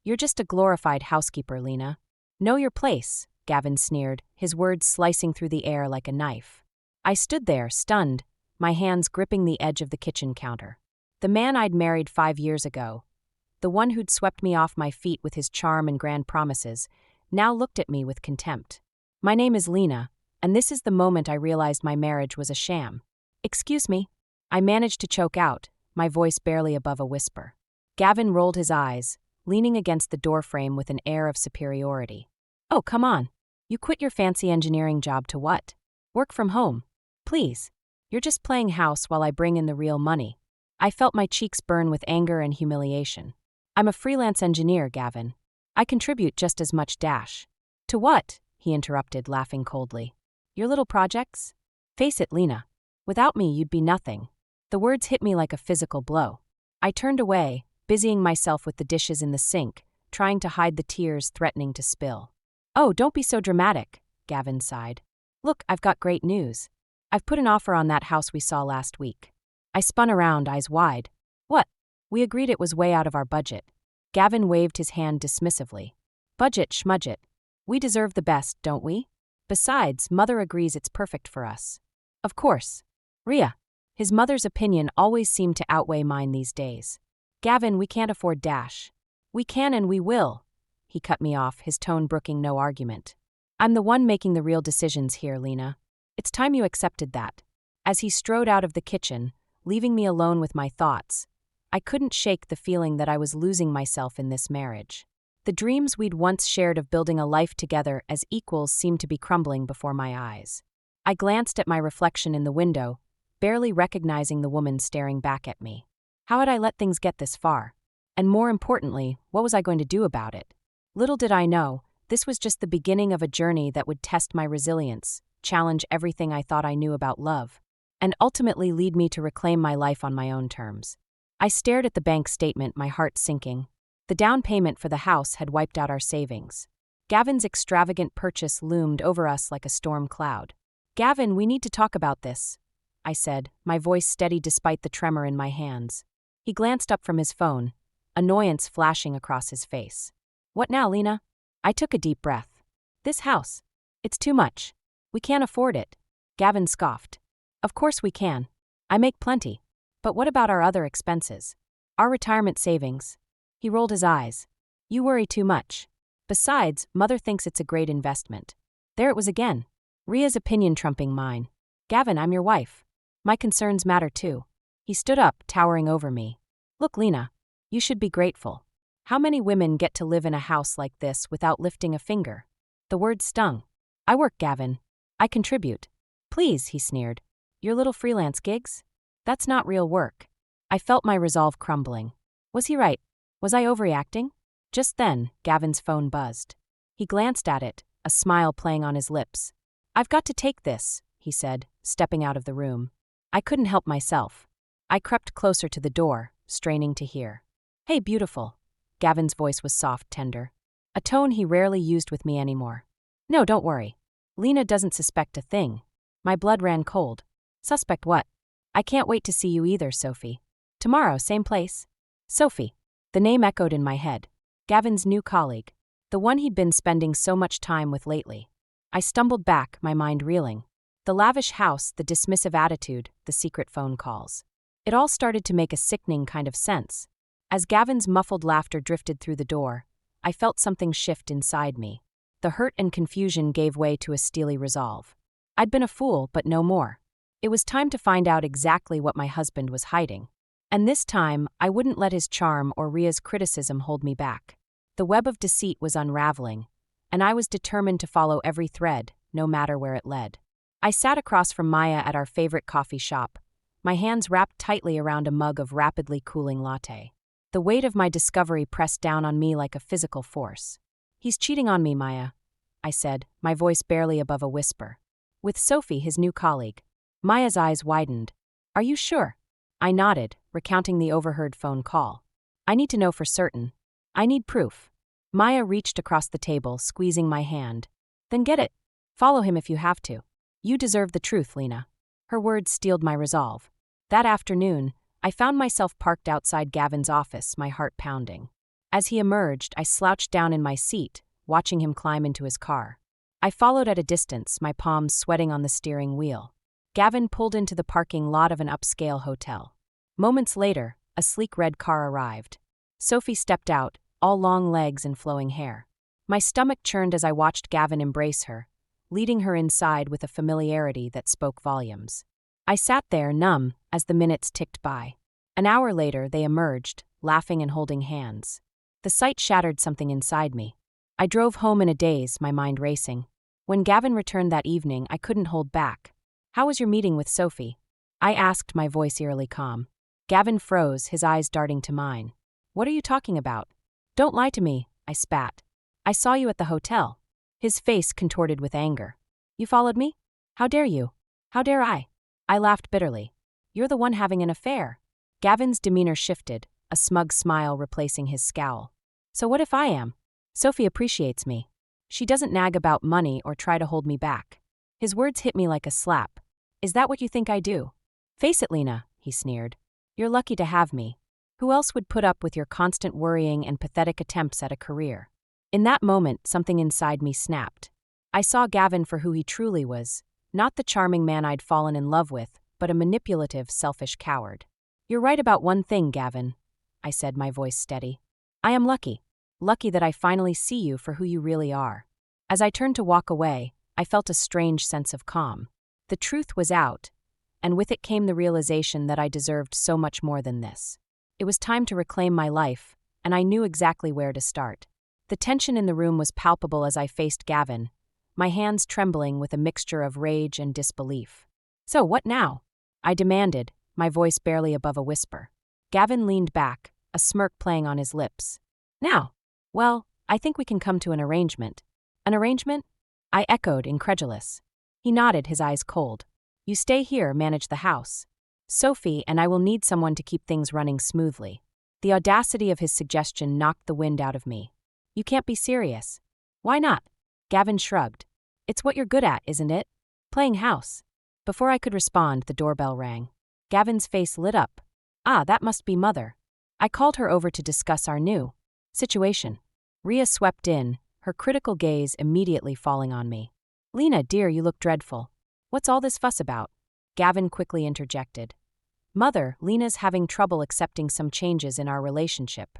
You're just a glorified housekeeper, Lena. Know your place, Gavin sneered, his words slicing through the air like a knife. I stood there, stunned, my hands gripping the edge of the kitchen counter. The man I'd married 5 years ago, the one who'd swept me off my feet with his charm and grand promises, now looked at me with contempt. My name is Lena, and this is the moment I realized my marriage was a sham. Excuse me? I managed to choke out, my voice barely above a whisper. Gavin rolled his eyes, leaning against the doorframe with an air of superiority. Oh, come on. You quit your fancy engineering job to what? Work from home. Please. You're just playing house while I bring in the real money. I felt my cheeks burn with anger and humiliation. I'm a freelance engineer, Gavin. I contribute just as much dash. To what? He interrupted, laughing coldly. Your little projects? Face it, Lena. Without me, you'd be nothing. The words hit me like a physical blow. I turned away, busying myself with the dishes in the sink, trying to hide the tears threatening to spill. Oh, don't be so dramatic, Gavin sighed. Look, I've got great news. I've put an offer on that house we saw last week. I spun around, eyes wide. What? We agreed it was way out of our budget. Gavin waved his hand dismissively. Budget schmudget. We deserve the best, don't we? Besides, Mother agrees it's perfect for us. Of course. Rhea. His mother's opinion always seemed to outweigh mine these days. Gavin, we can't afford dash. We can and we will. He cut me off, his tone brooking no argument. I'm the one making the real decisions here, Lena. It's time you accepted that. As he strode out of the kitchen, leaving me alone with my thoughts, I couldn't shake the feeling that I was losing myself in this marriage. The dreams we'd once shared of building a life together as equals seemed to be crumbling before my eyes. I glanced at my reflection in the window, barely recognizing the woman staring back at me. How had I let things get this far? And more importantly, what was I going to do about it? Little did I know, this was just the beginning of a journey that would test my resilience, challenge everything I thought I knew about love, and ultimately lead me to reclaim my life on my own terms. I stared at the bank statement, my heart sinking. The down payment for the house had wiped out our savings. Gavin's extravagant purchase loomed over us like a storm cloud. Gavin, we need to talk about this, I said, my voice steady despite the tremor in my hands. He glanced up from his phone, annoyance flashing across his face. What now, Lena? I took a deep breath. This house. It's too much. We can't afford it. Gavin scoffed. Of course we can. I make plenty. But what about our other expenses? Our retirement savings? He rolled his eyes. You worry too much. Besides, Mother thinks it's a great investment. There it was again. Rhea's opinion trumping mine. Gavin, I'm your wife. My concerns matter too. He stood up, towering over me. Look, Lena, you should be grateful. How many women get to live in a house like this without lifting a finger? The words stung. I work, Gavin. I contribute. Please, he sneered. Your little freelance gigs? That's not real work. I felt my resolve crumbling. Was he right? Was I overreacting? Just then, Gavin's phone buzzed. He glanced at it, a smile playing on his lips. I've got to take this, he said, stepping out of the room. I couldn't help myself. I crept closer to the door, straining to hear. Hey, beautiful. Gavin's voice was soft, tender. A tone he rarely used with me anymore. No, don't worry. Lena doesn't suspect a thing. My blood ran cold. Suspect what? I can't wait to see you either, Sophie. Tomorrow, same place. Sophie. The name echoed in my head. Gavin's new colleague. The one he'd been spending so much time with lately. I stumbled back, my mind reeling. The lavish house, the dismissive attitude, the secret phone calls. It all started to make a sickening kind of sense. As Gavin's muffled laughter drifted through the door, I felt something shift inside me. The hurt and confusion gave way to a steely resolve. I'd been a fool, but no more. It was time to find out exactly what my husband was hiding. And this time, I wouldn't let his charm or Rhea's criticism hold me back. The web of deceit was unraveling, and I was determined to follow every thread, no matter where it led. I sat across from Maya at our favorite coffee shop, my hands wrapped tightly around a mug of rapidly cooling latte. The weight of my discovery pressed down on me like a physical force. He's cheating on me, Maya, I said, my voice barely above a whisper. With Sophie, his new colleague. Maya's eyes widened. Are you sure? I nodded, recounting the overheard phone call. I need to know for certain. I need proof. Maya reached across the table, squeezing my hand. Then get it. Follow him if you have to. You deserve the truth, Lena. Her words steeled my resolve. That afternoon, I found myself parked outside Gavin's office, my heart pounding. As he emerged, I slouched down in my seat, watching him climb into his car. I followed at a distance, my palms sweating on the steering wheel. Gavin pulled into the parking lot of an upscale hotel. Moments later, a sleek red car arrived. Sophie stepped out, all long legs and flowing hair. My stomach churned as I watched Gavin embrace her, leading her inside with a familiarity that spoke volumes. I sat there, numb, as the minutes ticked by. An hour later, they emerged, laughing and holding hands. The sight shattered something inside me. I drove home in a daze, my mind racing. When Gavin returned that evening, I couldn't hold back. "How was your meeting with Sophie?" I asked, my voice eerily calm. Gavin froze, his eyes darting to mine. "What are you talking about?" "Don't lie to me," I spat. "I saw you at the hotel." His face contorted with anger. "You followed me? How dare you? How dare I?" I laughed bitterly. "You're the one having an affair." Gavin's demeanor shifted, a smug smile replacing his scowl. "So what if I am? Sophie appreciates me. She doesn't nag about money or try to hold me back." His words hit me like a slap. "Is that what you think I do?" "Face it, Lena," he sneered. "You're lucky to have me. Who else would put up with your constant worrying and pathetic attempts at a career?" In that moment, something inside me snapped. I saw Gavin for who he truly was, not the charming man I'd fallen in love with, but a manipulative, selfish coward. "You're right about one thing, Gavin," I said, my voice steady. "I am lucky. Lucky that I finally see you for who you really are." As I turned to walk away, I felt a strange sense of calm. The truth was out, and with it came the realization that I deserved so much more than this. It was time to reclaim my life, and I knew exactly where to start. The tension in the room was palpable as I faced Gavin, my hands trembling with a mixture of rage and disbelief. "So, what now?" I demanded, my voice barely above a whisper. Gavin leaned back, a smirk playing on his lips. "Now? Well, I think we can come to an arrangement." "An arrangement?" I echoed, incredulous. He nodded, his eyes cold. "You stay here, manage the house. Sophie and I will need someone to keep things running smoothly." The audacity of his suggestion knocked the wind out of me. "You can't be serious." "Why not?" Gavin shrugged. "It's what you're good at, isn't it? Playing house." Before I could respond, the doorbell rang. Gavin's face lit up. "Ah, that must be Mother." I called her over to discuss our new situation. Rhea swept in, her critical gaze immediately falling on me. "Lena, dear, you look dreadful. What's all this fuss about?" Gavin quickly interjected. "Mother, Lena's having trouble accepting some changes in our relationship."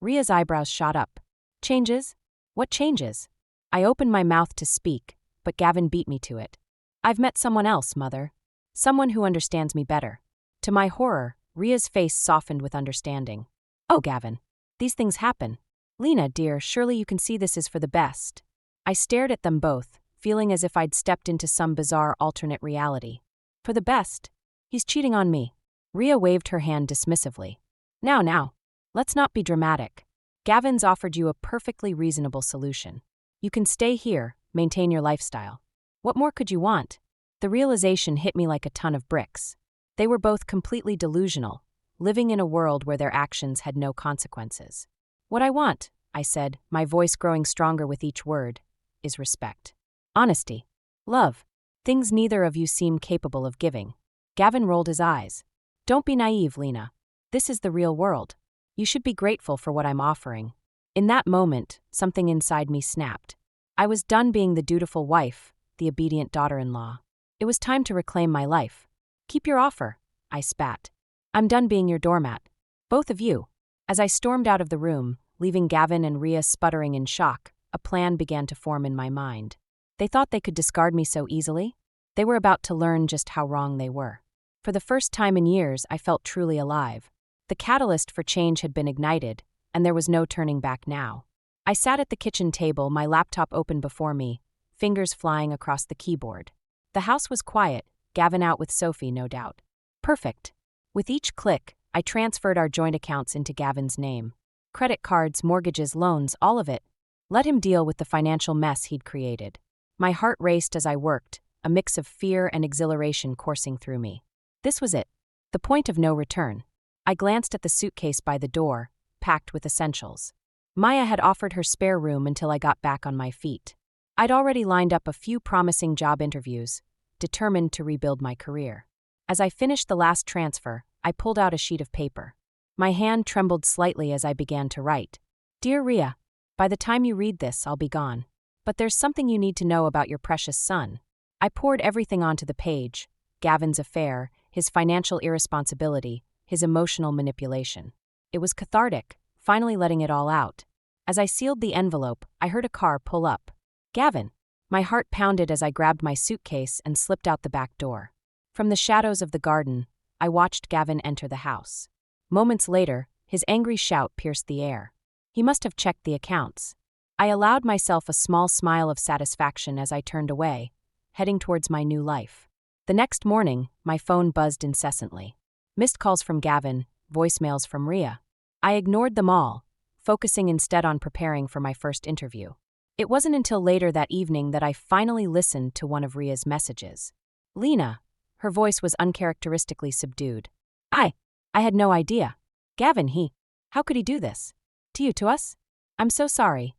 Rhea's eyebrows shot up. "Changes? What changes?" I opened my mouth to speak, but Gavin beat me to it. "I've met someone else, Mother. Someone who understands me better." To my horror, Rhea's face softened with understanding. "Oh, Gavin. These things happen. Lena, dear, surely you can see this is for the best." I stared at them both, feeling as if I'd stepped into some bizarre alternate reality. "For the best? He's cheating on me." Rhea waved her hand dismissively. Now, let's not be dramatic. Gavin's offered you a perfectly reasonable solution. You can stay here, maintain your lifestyle. What more could you want?" The realization hit me like a ton of bricks. They were both completely delusional, living in a world where their actions had no consequences. "What I want," I said, my voice growing stronger with each word, "is respect. Honesty. Love. Things neither of you seem capable of giving." Gavin rolled his eyes. "Don't be naive, Lena. This is the real world. You should be grateful for what I'm offering." In that moment, something inside me snapped. I was done being the dutiful wife, the obedient daughter-in-law. It was time to reclaim my life. "Keep your offer," I spat. "I'm done being your doormat. Both of you." As I stormed out of the room, leaving Gavin and Rhea sputtering in shock, a plan began to form in my mind. They thought they could discard me so easily? They were about to learn just how wrong they were. For the first time in years, I felt truly alive. The catalyst for change had been ignited, and there was no turning back now. I sat at the kitchen table, my laptop open before me, fingers flying across the keyboard. The house was quiet, Gavin out with Sophie, no doubt. Perfect. With each click, I transferred our joint accounts into Gavin's name. Credit cards, mortgages, loans, all of it. Let him deal with the financial mess he'd created. My heart raced as I worked, a mix of fear and exhilaration coursing through me. This was it. The point of no return. I glanced at the suitcase by the door, packed with essentials. Maya had offered her spare room until I got back on my feet. I'd already lined up a few promising job interviews, determined to rebuild my career. As I finished the last transfer, I pulled out a sheet of paper. My hand trembled slightly as I began to write. Dear Rhea, by the time you read this, I'll be gone. But there's something you need to know about your precious son. I poured everything onto the page: Gavin's affair, his financial irresponsibility, his emotional manipulation. It was cathartic, finally letting it all out. As I sealed the envelope, I heard a car pull up. Gavin! My heart pounded as I grabbed my suitcase and slipped out the back door. From the shadows of the garden, I watched Gavin enter the house. Moments later, his angry shout pierced the air. He must have checked the accounts. I allowed myself a small smile of satisfaction as I turned away, heading towards my new life. The next morning, my phone buzzed incessantly. Missed calls from Gavin, voicemails from Rhea. I ignored them all, focusing instead on preparing for my first interview. It wasn't until later that evening that I finally listened to one of Rhea's messages. Lena. Her voice was uncharacteristically subdued. I had no idea. Gavin, how could he do this? To us? I'm so sorry.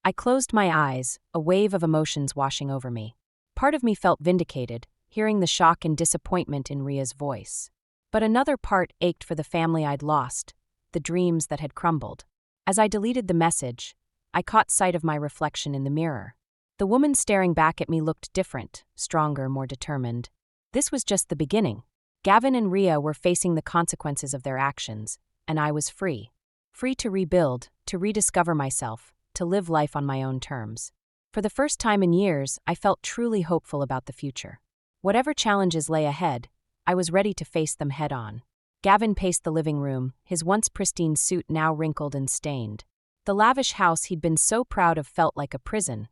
I closed my eyes, a wave of emotions washing over me. Part of me felt vindicated, hearing the shock and disappointment in Rhea's voice. But another part ached for the family I'd lost, the dreams that had crumbled. As I deleted the message, I caught sight of my reflection in the mirror. The woman staring back at me looked different, stronger, more determined. This was just the beginning. Gavin and Rhea were facing the consequences of their actions, and I was free. Free to rebuild, to rediscover myself, to live life on my own terms. For the first time in years, I felt truly hopeful about the future. Whatever challenges lay ahead, I was ready to face them head-on. Gavin paced the living room, his once pristine suit now wrinkled and stained. The lavish house he'd been so proud of felt like a prison,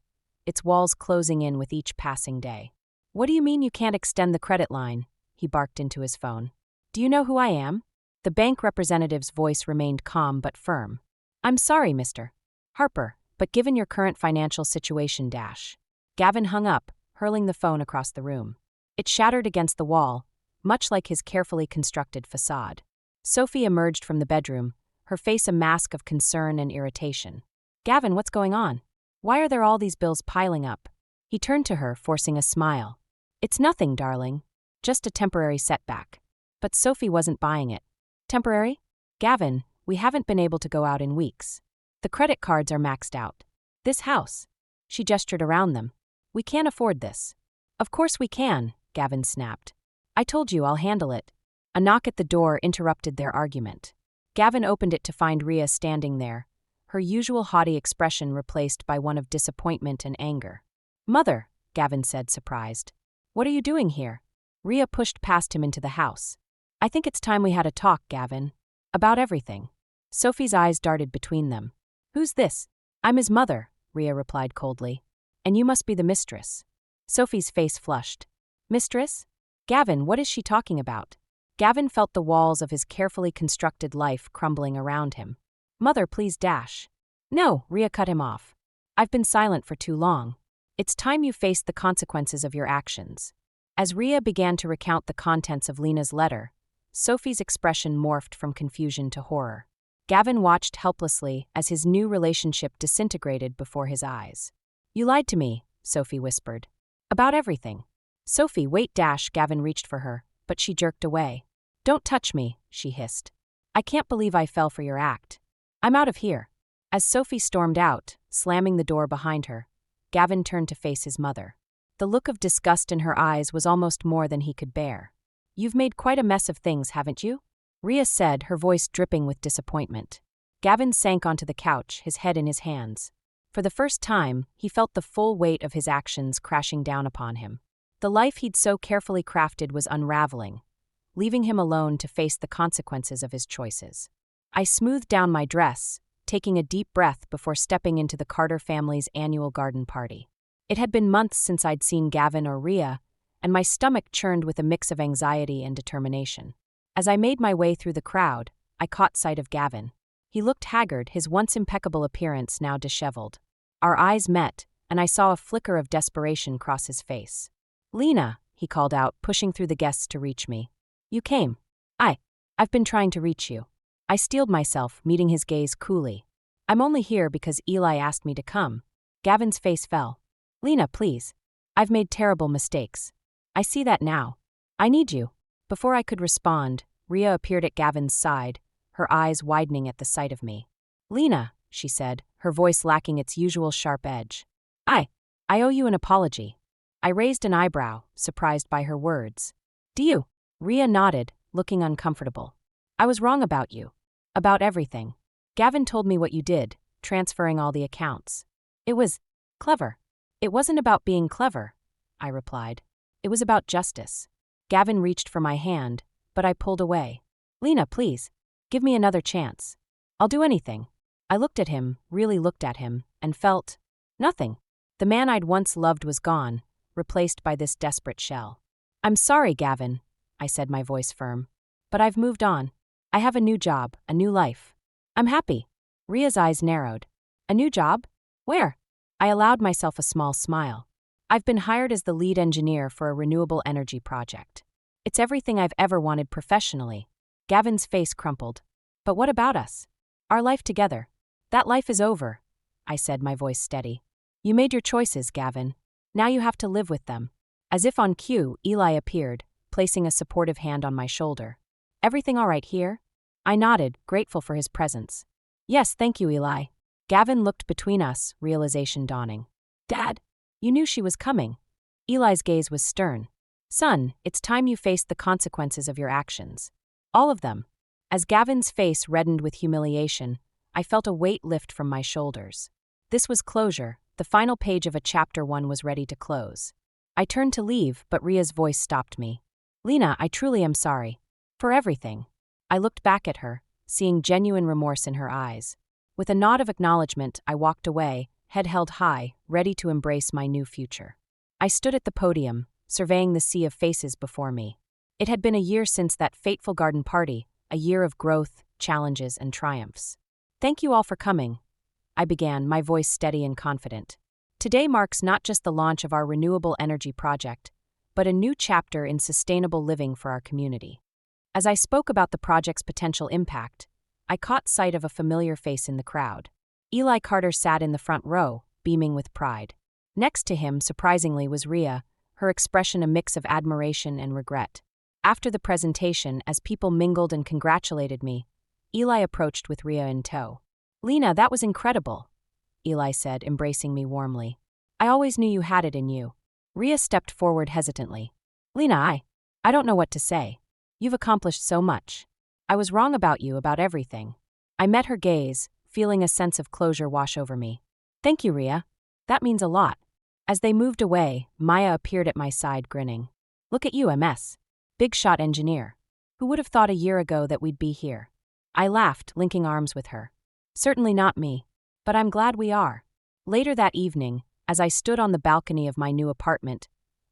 its walls closing in with each passing day. "What do you mean you can't extend the credit line?" he barked into his phone. "Do you know who I am?" The bank representative's voice remained calm but firm. "I'm sorry, Mr. Harper, but given your current financial situation, Gavin hung up, hurling the phone across the room. It shattered against the wall, much like his carefully constructed facade. Sophie emerged from the bedroom, her face a mask of concern and irritation. "Gavin, what's going on? Why are there all these bills piling up?" He turned to her, forcing a smile. "It's nothing, darling. Just a temporary setback." But Sophie wasn't buying it. "Temporary? Gavin, we haven't been able to go out in weeks. The credit cards are maxed out. This house." She gestured around them. "We can't afford this." "Of course we can," Gavin snapped. "I told you I'll handle it." A knock at the door interrupted their argument. Gavin opened it to find Rhea standing there, her usual haughty expression replaced by one of disappointment and anger. "Mother," Gavin said, surprised. "What are you doing here?" Rhea pushed past him into the house. "I think it's time we had a talk, Gavin. About everything." Sophie's eyes darted between them. "Who's this?" "I'm his mother," Rhea replied coldly. "And you must be the mistress." Sophie's face flushed. "Mistress? Gavin, what is she talking about?" Gavin felt the walls of his carefully constructed life crumbling around him. "Mother, please dash." "No," Rhea cut him off. "I've been silent for too long. It's time you faced the consequences of your actions." As Rhea began to recount the contents of Lena's letter, Sophie's expression morphed from confusion to horror. Gavin watched helplessly as his new relationship disintegrated before his eyes. "You lied to me," Sophie whispered. "About everything." "Sophie, wait, Gavin reached for her, but she jerked away. "Don't touch me," she hissed. "I can't believe I fell for your act. I'm out of here." As Sophie stormed out, slamming the door behind her, Gavin turned to face his mother. The look of disgust in her eyes was almost more than he could bear. "You've made quite a mess of things, haven't you?" Rhea said, her voice dripping with disappointment. Gavin sank onto the couch, his head in his hands. For the first time, he felt the full weight of his actions crashing down upon him. The life he'd so carefully crafted was unraveling, leaving him alone to face the consequences of his choices. I smoothed down my dress, taking a deep breath before stepping into the Carter family's annual garden party. It had been months since I'd seen Gavin or Rhea, and my stomach churned with a mix of anxiety and determination. As I made my way through the crowd, I caught sight of Gavin. He looked haggard, his once impeccable appearance now disheveled. Our eyes met, and I saw a flicker of desperation cross his face. "Lena," he called out, pushing through the guests to reach me. "You came." I've been trying to reach you." I steeled myself, meeting his gaze coolly. "I'm only here because Eli asked me to come." Gavin's face fell. "Lena, please. I've made terrible mistakes. I see that now. I need you." Before I could respond, Rhea appeared at Gavin's side, her eyes widening at the sight of me. "Lena," she said, her voice lacking its usual sharp edge. I owe you an apology. I raised an eyebrow, surprised by her words. Do you? Rhea nodded, looking uncomfortable. I was wrong about you. About everything. Gavin told me what you did, transferring all the accounts. It was clever. It wasn't about being clever, I replied. It was about justice. Gavin reached for my hand, but I pulled away. Lena, please. Give me another chance. I'll do anything. I looked at him, really looked at him, and felt nothing. The man I'd once loved was gone, replaced by this desperate shell. I'm sorry, Gavin, I said, my voice firm. But I've moved on. I have a new job, a new life. I'm happy. Rhea's eyes narrowed. A new job? Where? I allowed myself a small smile. I've been hired as the lead engineer for a renewable energy project. It's everything I've ever wanted professionally. Gavin's face crumpled. But what about us? Our life together. That life is over, I said, my voice steady. You made your choices, Gavin. Now you have to live with them. As if on cue, Eli appeared, placing a supportive hand on my shoulder. Everything all right here? I nodded, grateful for his presence. Yes, thank you, Eli. Gavin looked between us, realization dawning. Dad, you knew she was coming. Eli's gaze was stern. Son, it's time you faced the consequences of your actions. All of them. As Gavin's face reddened with humiliation, I felt a weight lift from my shoulders. This was closure. The final page of a chapter 1 was ready to close. I turned to leave, but Rhea's voice stopped me. Lena, I truly am sorry. For everything. I looked back at her, seeing genuine remorse in her eyes. With a nod of acknowledgement, I walked away, head held high, ready to embrace my new future. I stood at the podium, surveying the sea of faces before me. It had been a year since that fateful garden party, a year of growth, challenges, and triumphs. Thank you all for coming, I began, my voice steady and confident. Today marks not just the launch of our renewable energy project, but a new chapter in sustainable living for our community. As I spoke about the project's potential impact, I caught sight of a familiar face in the crowd. Eli Carter sat in the front row, beaming with pride. Next to him, surprisingly, was Rhea, her expression a mix of admiration and regret. After the presentation, as people mingled and congratulated me, Eli approached with Rhea in tow. Lena, that was incredible, Eli said, embracing me warmly. I always knew you had it in you. Rhea stepped forward hesitantly. Lena, I don't know what to say. You've accomplished so much. I was wrong about you, about everything. I met her gaze, feeling a sense of closure wash over me. Thank you, Rhea. That means a lot. As they moved away, Maya appeared at my side, grinning. Look at you, MS. Big shot engineer. Who would have thought a year ago that we'd be here? I laughed, linking arms with her. Certainly not me. But I'm glad we are. Later that evening, as I stood on the balcony of my new apartment,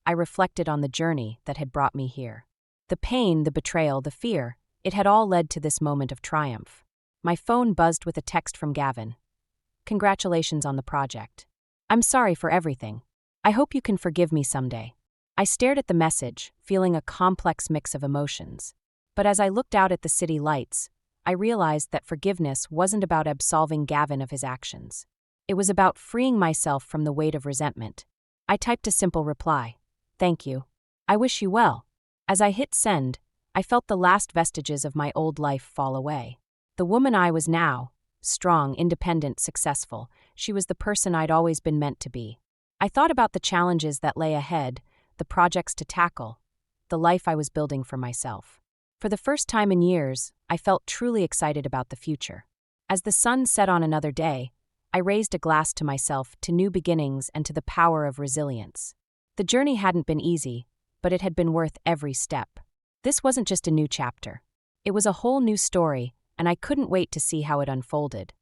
I reflected on the journey that had brought me here. The pain, the betrayal, the fear, it had all led to this moment of triumph. My phone buzzed with a text from Gavin. Congratulations on the project. I'm sorry for everything. I hope you can forgive me someday. I stared at the message, feeling a complex mix of emotions. But as I looked out at the city lights, I realized that forgiveness wasn't about absolving Gavin of his actions. It was about freeing myself from the weight of resentment. I typed a simple reply. Thank you. I wish you well. As I hit send, I felt the last vestiges of my old life fall away. The woman I was now, strong, independent, successful, she was the person I'd always been meant to be. I thought about the challenges that lay ahead, the projects to tackle, the life I was building for myself. For the first time in years, I felt truly excited about the future. As the sun set on another day, I raised a glass to myself, to new beginnings, and to the power of resilience. The journey hadn't been easy, but it had been worth every step. This wasn't just a new chapter. It was a whole new story, and I couldn't wait to see how it unfolded.